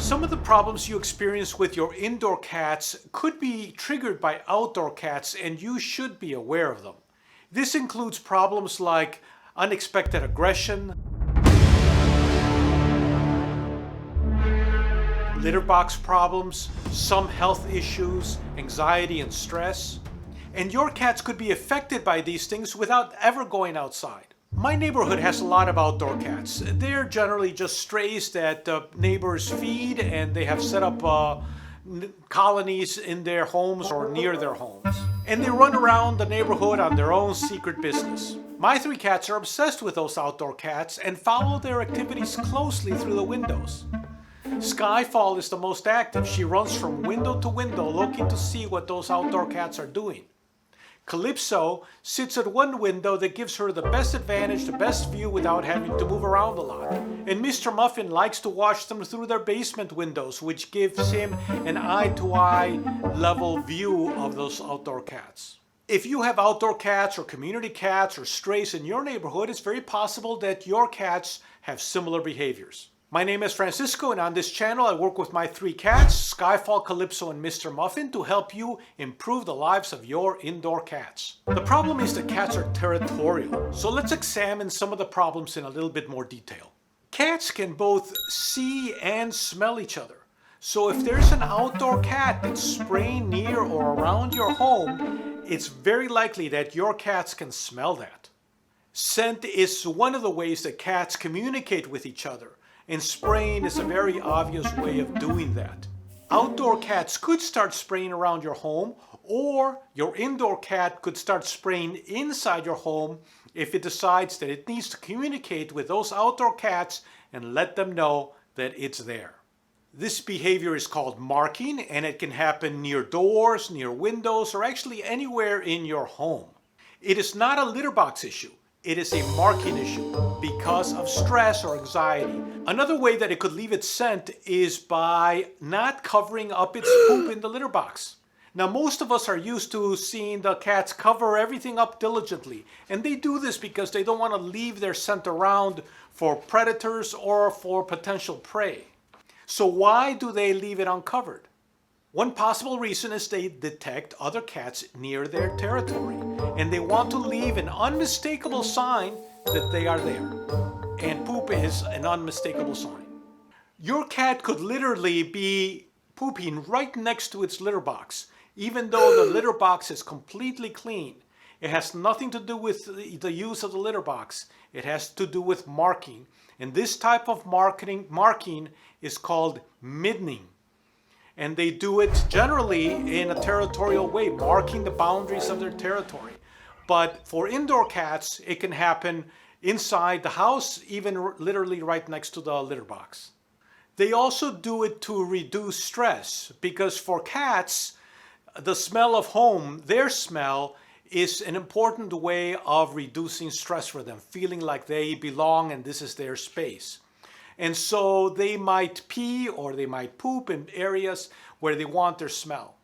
Some of the problems you experience with your indoor cats could be triggered by outdoor cats, and you should be aware of them. This includes problems like unexpected aggression, litter box problems, some health issues, anxiety and stress. And your cats could be affected by these things without ever going outside. My neighborhood has a lot of outdoor cats. They're generally just strays that neighbors feed, and they have set up colonies in their homes or near their homes. And they run around the neighborhood on their own secret business. My 3 cats are obsessed with those outdoor cats and follow their activities closely through the windows. Skyfall is the most active. She runs from window to window looking to see what those outdoor cats are doing. Calypso sits at one window that gives her the best advantage, the best view without having to move around a lot. And Mr. Muffin likes to watch them through their basement windows, which gives him an eye-to-eye level view of those outdoor cats. If you have outdoor cats or community cats or strays in your neighborhood, it's very possible that your cats have similar behaviors. My name is Francisco, and on this channel I work with my 3 cats, Skyfall, Calypso, and Mr. Muffin, to help you improve the lives of your indoor cats. The problem is that cats are territorial, so let's examine some of the problems in a little bit more detail. Cats can both see and smell each other. So if there's an outdoor cat that's spraying near or around your home, it's very likely that your cats can smell that. Scent is one of the ways that cats communicate with each other, and spraying is a very obvious way of doing that. Outdoor cats could start spraying around your home, or your indoor cat could start spraying inside your home if it decides that it needs to communicate with those outdoor cats and let them know that it's there. This behavior is called marking, and it can happen near doors, near windows, or actually anywhere in your home. It is not a litter box issue. It is a marking issue because of stress or anxiety. Another way that it could leave its scent is by not covering up its poop in the litter box. Now, most of us are used to seeing the cats cover everything up diligently, and they do this because they don't want to leave their scent around for predators or for potential prey. So why do they leave it uncovered? One possible reason is they detect other cats near their territory, and they want to leave an unmistakable sign that they are there. And poop is an unmistakable sign. Your cat could literally be pooping right next to its litter box, even though the litter box is completely clean. It has nothing to do with the use of the litter box. It has to do with marking. And this type of marking is called middening. And they do it generally in a territorial way, marking the boundaries of their territory. But for indoor cats, it can happen inside the house, even literally right next to the litter box. They also do it to reduce stress, because for cats, the smell of home, their smell, is an important way of reducing stress for them, feeling like they belong and this is their space. And so they might pee or they might poop in areas where they want their smell.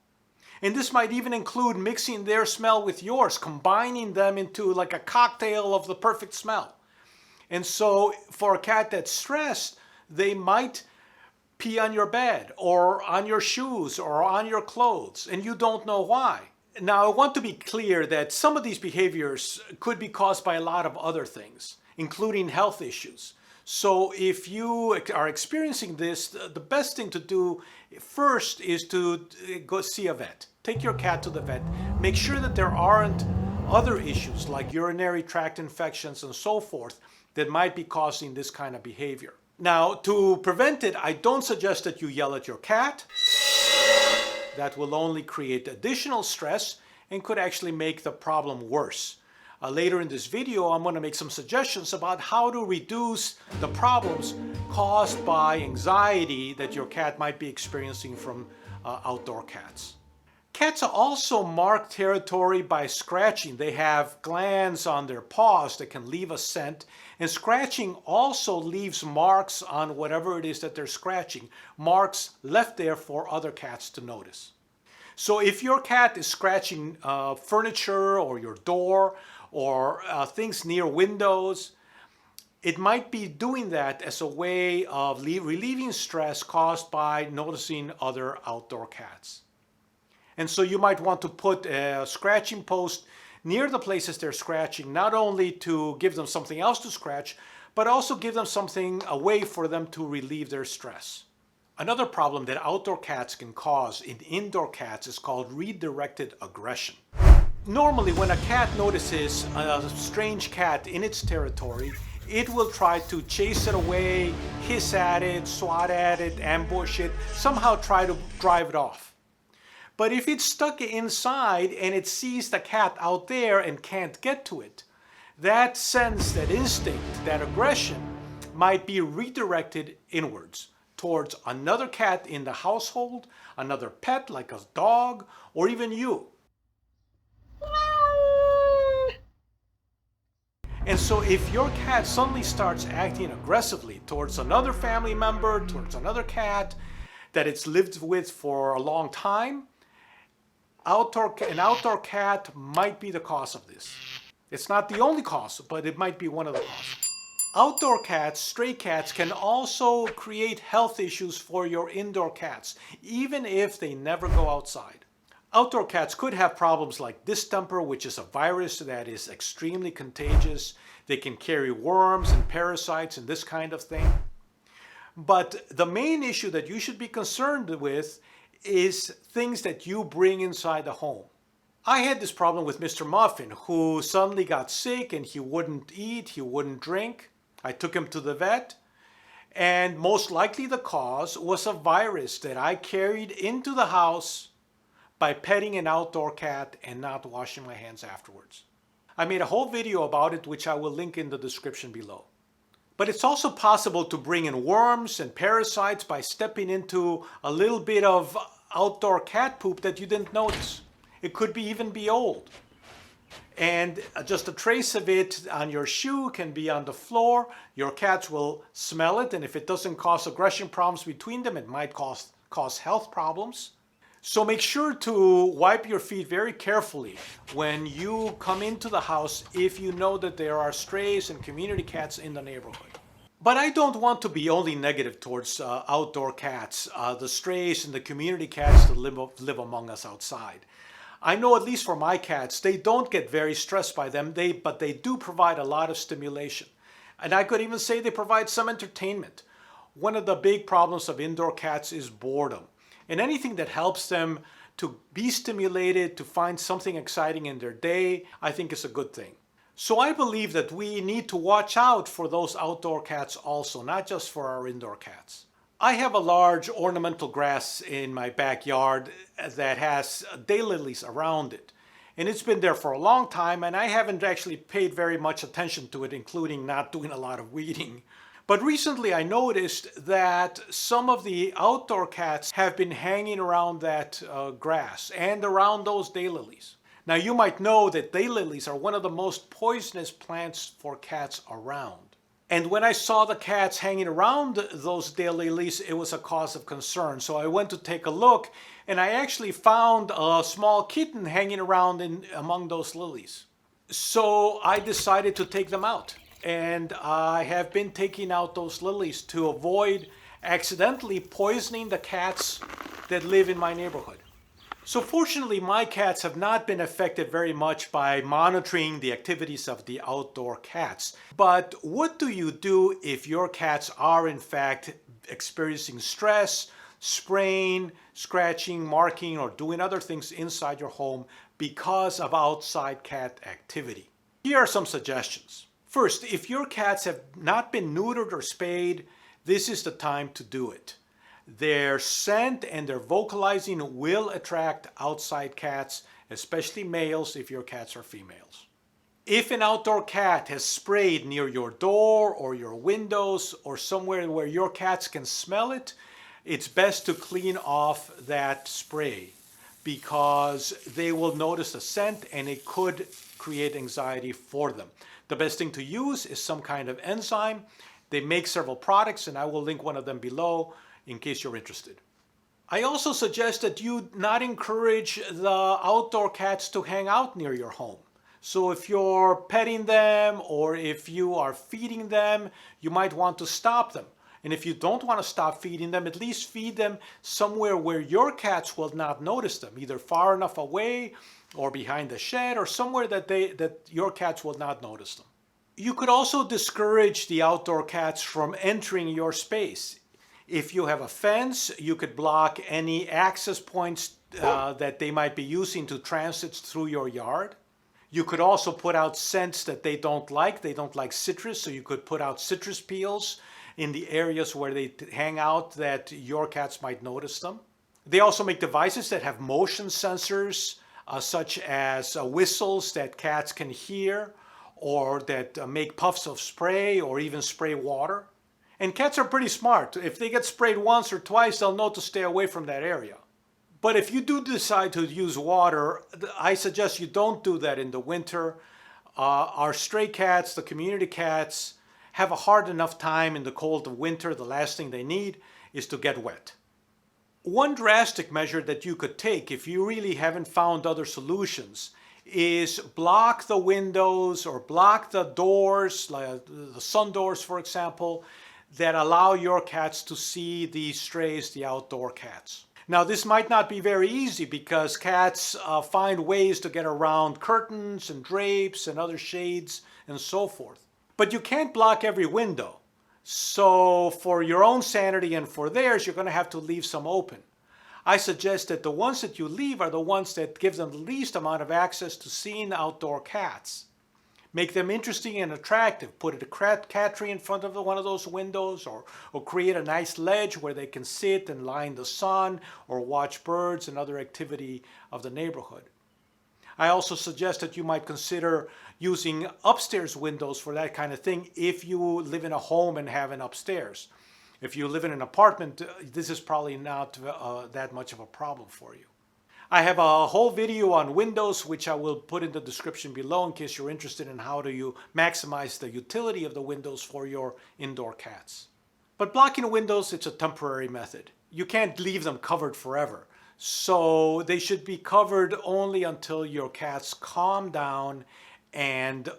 And this might even include mixing their smell with yours, combining them into like a cocktail of the perfect smell. And so for a cat that's stressed, they might pee on your bed or on your shoes or on your clothes, and you don't know why. Now, I want to be clear that some of these behaviors could be caused by a lot of other things, including health issues. So if you are experiencing this, the best thing to do first is to go see a vet. Take your cat to the vet. Make sure that there aren't other issues like urinary tract infections and so forth that might be causing this kind of behavior. Now, to prevent it, I don't suggest that you yell at your cat. That will only create additional stress and could actually make the problem worse. Later in this video, I'm going to make some suggestions about how to reduce the problems caused by anxiety that your cat might be experiencing from outdoor cats. Cats also mark territory by scratching. They have glands on their paws that can leave a scent, and scratching also leaves marks on whatever it is that they're scratching, marks left there for other cats to notice. So if your cat is scratching furniture or your door or things near windows, It might be doing that as a way of relieving stress caused by noticing other outdoor cats. And so you might want to put a scratching post near the places they're scratching, not only to give them something else to scratch, but also give them something, a way for them to relieve their stress. Another problem that outdoor cats can cause in indoor cats is called redirected aggression. Normally, when a cat notices a strange cat in its territory, it will try to chase it away, hiss at it, swat at it, ambush it, somehow try to drive it off. But if it's stuck inside and it sees the cat out there and can't get to it, that sense, that instinct, that aggression might be redirected inwards towards another cat in the household, another pet like a dog, or even you. And so if your cat suddenly starts acting aggressively towards another family member, towards another cat that it's lived with for a long time, an outdoor cat might be the cause of this. It's not the only cause, but it might be one of the causes. Outdoor cats, stray cats, can also create health issues for your indoor cats, even if they never go outside. Outdoor cats could have problems like distemper, which is a virus that is extremely contagious. They can carry worms and parasites and this kind of thing. But the main issue that you should be concerned with is things that you bring inside the home. I had this problem with Mr. Muffin, who suddenly got sick and he wouldn't eat, he wouldn't drink. I took him to the vet, and most likely the cause was a virus that I carried into the house by petting an outdoor cat and not washing my hands afterwards. I made a whole video about it, which I will link in the description below. But it's also possible to bring in worms and parasites by stepping into a little bit of outdoor cat poop that you didn't notice. It could even be old. And just a trace of it on your shoe can be on the floor. Your cats will smell it, and if it doesn't cause aggression problems between them, it might cause health problems. So make sure to wipe your feet very carefully when you come into the house if you know that there are strays and community cats in the neighborhood. But I don't want to be only negative towards outdoor cats, the strays and the community cats that live among us outside. I know, at least for my cats, they don't get very stressed by them, but they do provide a lot of stimulation. And I could even say they provide some entertainment. One of the big problems of indoor cats is boredom. And anything that helps them to be stimulated, to find something exciting in their day, I think is a good thing. So I believe that we need to watch out for those outdoor cats also, not just for our indoor cats. I have a large ornamental grass in my backyard that has daylilies around it. And it's been there for a long time, and I haven't actually paid very much attention to it, including not doing a lot of weeding. But recently I noticed that some of the outdoor cats have been hanging around that grass and around those daylilies. Now you might know that daylilies are one of the most poisonous plants for cats around. And when I saw the cats hanging around those daylilies, it was a cause of concern. So I went to take a look, and I actually found a small kitten hanging around among those lilies. So I decided to take them out. And I have been taking out those lilies to avoid accidentally poisoning the cats that live in my neighborhood. So fortunately, my cats have not been affected very much by monitoring the activities of the outdoor cats. But what do you do if your cats are in fact experiencing stress, spraying, scratching, marking, or doing other things inside your home because of outside cat activity? Here are some suggestions. First, if your cats have not been neutered or spayed, this is the time to do it. Their scent and their vocalizing will attract outside cats, especially males if your cats are females. If an outdoor cat has sprayed near your door or your windows or somewhere where your cats can smell it, it's best to clean off that spray because they will notice the scent and it could create anxiety for them. The best thing to use is some kind of enzyme. They make several products, and I will link one of them below in case you're interested. I also suggest that you not encourage the outdoor cats to hang out near your home. So if you're petting them or if you are feeding them, you might want to stop them. And if you don't want to stop feeding them, at least feed them somewhere where your cats will not notice them, either far enough away or behind the shed or somewhere that your cats will not notice them. You could also discourage the outdoor cats from entering your space. If you have a fence, you could block any access points that they might be using to transit through your yard. You could also put out scents that they don't like. They don't like citrus, so you could put out citrus peels in the areas where they hang out that your cats might notice them. They also make devices that have motion sensors, such as whistles that cats can hear, or that make puffs of spray or even spray water. And cats are pretty smart. If they get sprayed once or twice, they'll know to stay away from that area. But if you do decide to use water, I suggest you don't do that in the winter. Our stray cats, the community cats, have a hard enough time in the cold of winter. The last thing they need is to get wet. One drastic measure that you could take if you really haven't found other solutions is block the windows or block the doors, like the sun doors, for example, that allow your cats to see the strays, the outdoor cats. Now, this might not be very easy because cats find ways to get around curtains and drapes and other shades and so forth. But you can't block every window. So for your own sanity and for theirs, you're going to have to leave some open. I suggest that the ones that you leave are the ones that give them the least amount of access to seeing outdoor cats. Make them interesting and attractive. Put a cat tree in front of one of those windows, or create a nice ledge where they can sit and lie in the sun or watch birds and other activity of the neighborhood. I also suggest that you might consider using upstairs windows for that kind of thing if you live in a home and have an upstairs. If you live in an apartment, this is probably not that much of a problem for you. I have a whole video on windows, which I will put in the description below in case you're interested in how do you maximize the utility of the windows for your indoor cats. But blocking windows, it's a temporary method. You can't leave them covered forever. So they should be covered only until your cats calm down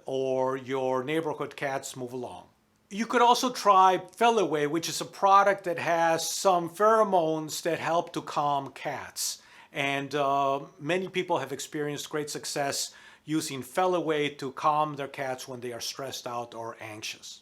or your neighborhood cats move along. You could also try FELIWAY, which is a product that has some pheromones that help to calm cats. And many people have experienced great success using FELIWAY to calm their cats when they are stressed out or anxious.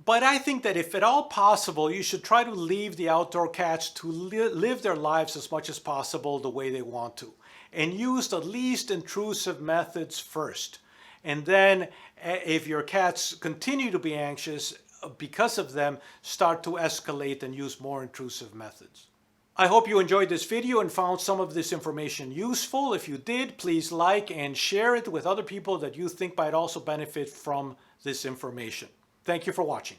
But I think that if at all possible, you should try to leave the outdoor cats to live their lives as much as possible the way they want to. And use the least intrusive methods first. And then if your cats continue to be anxious because of them, start to escalate and use more intrusive methods. I hope you enjoyed this video and found some of this information useful. If you did, please like and share it with other people that you think might also benefit from this information. Thank you for watching.